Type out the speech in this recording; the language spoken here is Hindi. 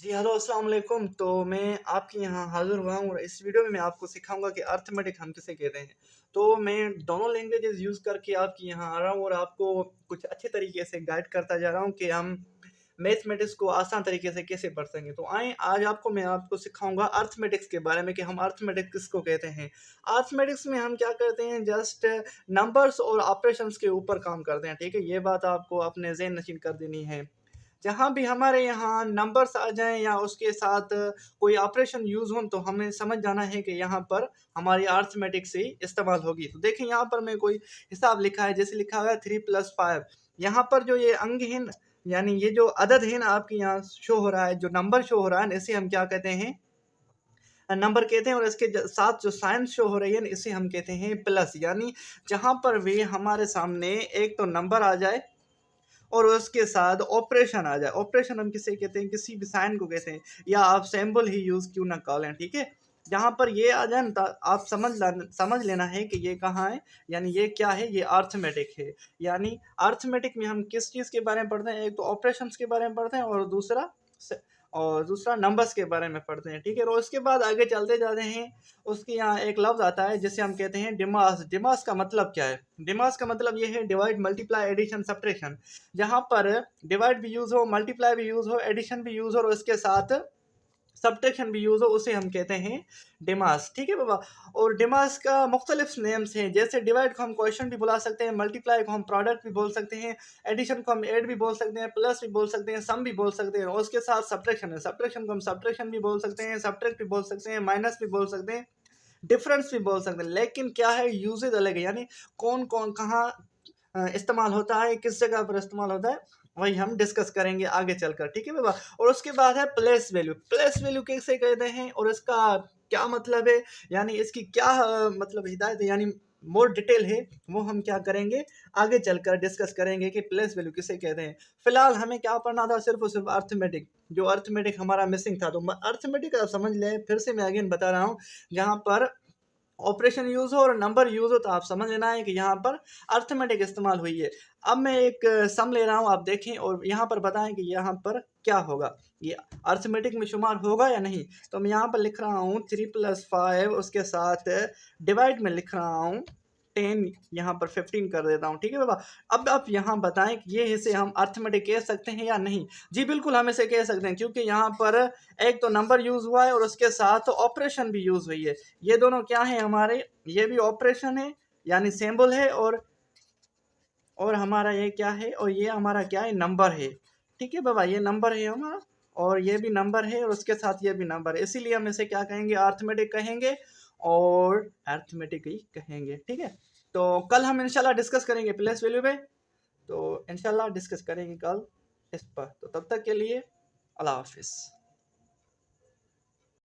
जी हेलो अस्सलाम वालेकुम। तो मैं आपके यहाँ हाज़िर हुआ हूँ और इस वीडियो में मैं आपको सिखाऊंगा कि अर्थमेटिक हम किसे कहते हैं। तो मैं दोनों लैंग्वेजेस यूज़ करके आपके यहाँ आ रहा हूँ और आपको कुछ अच्छे तरीके से गाइड करता जा रहा हूँ कि हम मैथमेटिक्स को आसान तरीके से कैसे पढ़ सकें। तो आए आज मैं आपको सिखाऊंगा अर्थमेटिक्स के बारे में कि हम अर्थमेटिक्स किसको कहते हैं। अर्थमेटिक्स में हम क्या करते हैं, जस्ट नंबर्स और ऑपरेशंस के ऊपर काम करते हैं। ठीक है, ये बात आपको अपने ज़हन नशीन कर देनी है। जहाँ भी हमारे यहाँ नंबर्स आ जाएँ या उसके साथ कोई ऑपरेशन यूज़ हो तो हमें समझ जाना है कि यहाँ पर हमारी अर्थमेटिक से ही इस्तेमाल होगी। तो देखें यहाँ पर मैं कोई हिसाब लिखा है, जैसे लिखा हुआ है 3 + 5। यहाँ पर जो ये अंक हैं यानी ये जो अदद है ना आपके यहाँ शो हो रहा है, जो नंबर शो हो रहा है ना, इसे हम क्या कहते हैं, नंबर कहते हैं। और इसके साथ जो साइन शो हो रही है ना, इसे हम कहते हैं प्लस। यानी जहाँ पर भी हमारे सामने एक तो नंबर आ जाए और उसके साथ ऑपरेशन आ जाए। ऑपरेशन हम किसे कहते हैं, किसी भी साइन को कहते हैं, या आप सिंबल ही यूज़ क्यों ना कर लें। ठीक है, जहाँ पर ये आ जाए ना आप समझ लेना है कि ये कहाँ है, यानी ये क्या है, ये अर्थमेटिक है। यानी अर्थमेटिक में हम किस चीज़ के बारे में पढ़ते हैं, एक तो ऑपरेशंस के बारे में पढ़ते हैं और दूसरा नंबर्स के बारे में पढ़ते हैं। ठीक है, और उसके बाद आगे चलते जाते हैं। उसके यहाँ एक लफ्ज़ आता है जिसे हम कहते हैं डिमास। डिमास का मतलब क्या है? डिमास का मतलब ये है डिवाइड, मल्टीप्लाई, एडिशन, सब्ट्रैक्शन। जहाँ पर डिवाइड भी यूज़ हो, मल्टीप्लाई भी यूज़ हो, एडिशन भी यूज़ हो और उसके साथ सब्ट्रैक्शन भी यूज़ हो, उसे हम कहते हैं डिमास। ठीक है बाबा। और डिमास का मुख्तलिफ नेम्स हैं, जैसे डिवाइड को हम क्वेश्चन भी बुला सकते हैं, मल्टीप्लाई को हम प्रोडक्ट भी बोल सकते हैं, एडिशन को हम एड भी बोल सकते हैं, प्लस भी बोल सकते हैं, सम भी बोल सकते हैं। और उसके साथ सब्ट्रैक्शन है, सब्ट्रैक्शन को हम सब्ट्रैक्शन भी बोल सकते हैं, सब्ट्रैक्ट भी बोल सकते हैं, माइनस भी बोल सकते हैं, डिफरेंस भी बोल सकते हैं। लेकिन क्या है, यूजेज अलग है, यानी कौन कौन कहाँ इस्तेमाल होता है, किस जगह पर इस्तेमाल होता है, वही हम डिस्कस करेंगे आगे चलकर। ठीक है बाबा। और उसके बाद है प्लेस वैल्यू। प्लेस वैल्यू कैसे कहते हैं और इसका क्या मतलब है, यानी इसकी क्या मतलब हिदायत है, यानी मोर डिटेल है, वो हम क्या करेंगे आगे चलकर डिस्कस करेंगे कि प्लेस वैल्यू किसे कहते हैं। फिलहाल हमें क्या पढ़ना था, सिर्फ और सिर्फ अर्थमेटिक। जो अर्थमेटिक हमारा मिसिंग था, तो अर्थमेटिक आप समझ लें, फिर से मैं अगेन बता रहा हूँ। जहाँ पर ऑपरेशन यूज़ हो और नंबर यूज़ हो तो आप समझ लेना है कि यहाँ पर अर्थमेटिक इस्तेमाल हुई है। अब मैं एक सम ले रहा हूँ, आप देखें और यहाँ पर बताएं कि यहाँ पर क्या होगा, ये अर्थमेटिक में शुमार होगा या नहीं। तो मैं यहाँ पर लिख रहा हूँ 3 + 5, उसके साथ डिवाइड में लिख रहा हूँ 10, यहाँ पर 15 कर देता हूँ। ठीक है बाबा। अब आप यहाँ बताएं कि ये इसे हम अर्थमेटिक कह सकते हैं या नहीं। जी बिल्कुल, हम इसे कह सकते हैं, क्योंकि यहाँ पर एक तो नंबर यूज़ हुआ है और उसके साथ ऑपरेशन भी यूज़ हुई है। ये दोनों क्या है हमारे, ये भी ऑपरेशन है यानी सिंबल है, और हमारा ये क्या है, और ये हमारा क्या है, नंबर है। ठीक है बाबा, ये नंबर है हमारा और ये भी नंबर है और उसके साथ ये भी नंबर है, इसीलिए हम इसे क्या कहेंगे, अर्थमेटिक कहेंगे और अर्थमेटिक ही कहेंगे। ठीक है, तो कल हम इंशाल्लाह डिस्कस करेंगे प्लेस वैल्यू पे। तो इंशाल्लाह डिस्कस करेंगे कल इस पर। तो तब तक के लिए अल्लाह हाफिज़।